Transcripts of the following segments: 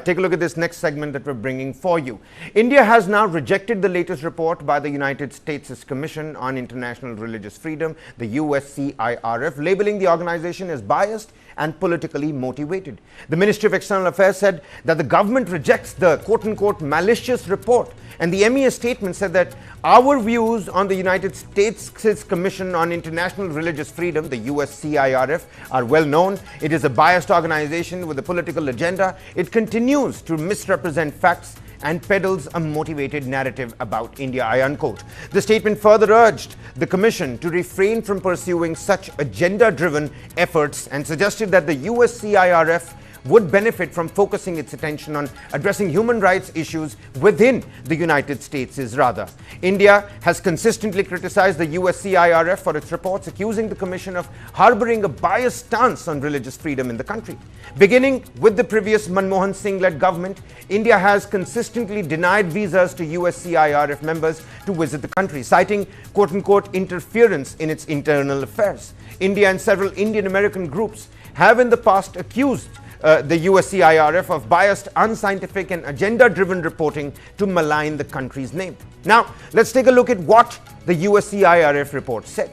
Take a look at this next segment that we're bringing for you. India has now rejected the latest report by the United States Commission on International Religious Freedom, the USCIRF, labeling the organization as biased and politically motivated. The Ministry of External Affairs said that the government rejects the quote-unquote malicious report, and the MEA Statement said that our views on the United States Commission on International Religious Freedom, the USCIRF, are well known. It is a biased organization with a political agenda. It continues to misrepresent facts and peddles a motivated narrative about India, I unquote. The statement further urged the Commission to refrain from pursuing such agenda-driven efforts and suggested that the USCIRF would benefit from focusing its attention on addressing human rights issues within the United States rather. India has consistently criticized the USCIRF for its reports, accusing the Commission of harboring a biased stance on religious freedom in the country. Beginning with the previous Manmohan Singh-led government, India has consistently denied visas to USCIRF members to visit the country, citing quote-unquote interference in its internal affairs. India and several Indian American groups have in the past accused the USCIRF of biased, unscientific and agenda-driven reporting to malign the country's name. Now, let's take a look at what the USCIRF report said.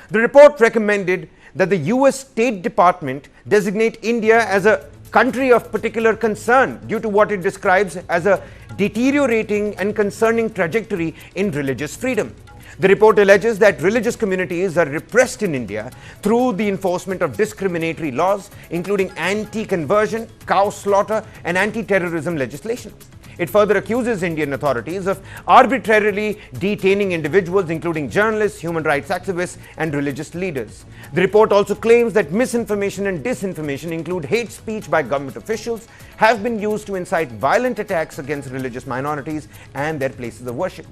The report recommended that the US State Department designate India as a country of particular concern due to what it describes as a deteriorating and concerning trajectory in religious freedom. The report alleges that religious communities are repressed in India through the enforcement of discriminatory laws, including anti-conversion, cow slaughter, and anti-terrorism legislation. It further accuses Indian authorities of arbitrarily detaining individuals, including journalists, human rights activists, and religious leaders. The report also claims that misinformation and disinformation, include hate speech by government officials, have been used to incite violent attacks against religious minorities and their places of worship.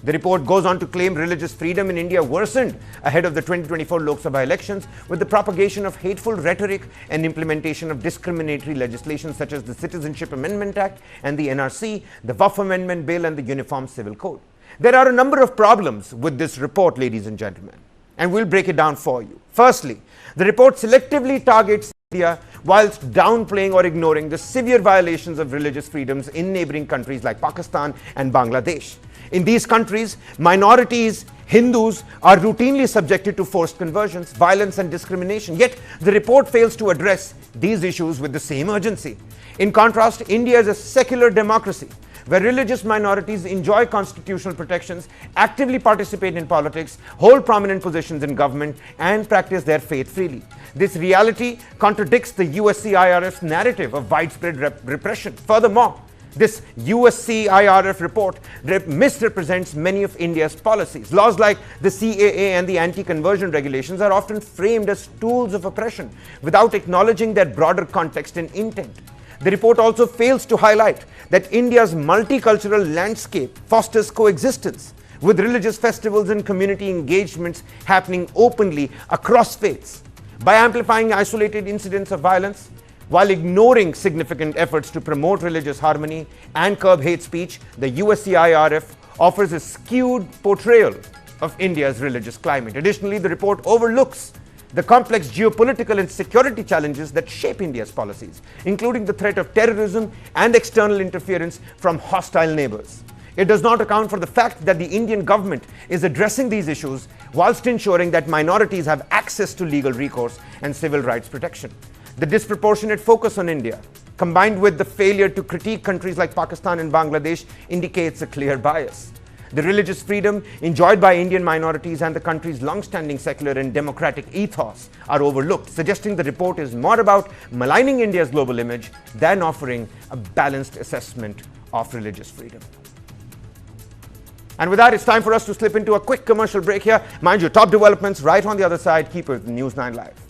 The report goes on to claim religious freedom in India worsened ahead of the 2024 Lok Sabha elections with the propagation of hateful rhetoric and implementation of discriminatory legislation such as the Citizenship Amendment Act and the NRC, the Waqf Amendment Bill and the Uniform Civil Code. There are a number of problems with this report, ladies and gentlemen, and we'll break it down for you. Firstly, the report selectively targets India whilst downplaying or ignoring the severe violations of religious freedoms in neighboring countries like Pakistan and Bangladesh. In these countries, minorities, Hindus, are routinely subjected to forced conversions, violence and discrimination. Yet, the report fails to address these issues with the same urgency. In contrast, India is a secular democracy where religious minorities enjoy constitutional protections, actively participate in politics, hold prominent positions in government, and practice their faith freely. This reality contradicts the USCIRF's narrative of widespread repression. Furthermore, this USCIRF report misrepresents many of India's policies. Laws like the CAA and the anti-conversion regulations are often framed as tools of oppression without acknowledging their broader context and intent. The report also fails to highlight that India's multicultural landscape fosters coexistence with religious festivals and community engagements happening openly across faiths. By amplifying isolated incidents of violence, while ignoring significant efforts to promote religious harmony and curb hate speech, the USCIRF offers a skewed portrayal of India's religious climate. Additionally, the report overlooks the complex geopolitical and security challenges that shape India's policies, including the threat of terrorism and external interference from hostile neighbors. It does not account for the fact that the Indian government is addressing these issues whilst ensuring that minorities have access to legal recourse and civil rights protection. The disproportionate focus on India, combined with the failure to critique countries like Pakistan and Bangladesh, indicates a clear bias. The religious freedom enjoyed by Indian minorities and the country's long-standing secular and democratic ethos are overlooked, suggesting the report is more about maligning India's global image than offering a balanced assessment of religious freedom. And with that, it's time for us to slip into a quick commercial break here. Mind you, top developments right on the other side. Keep it with News 9 Live.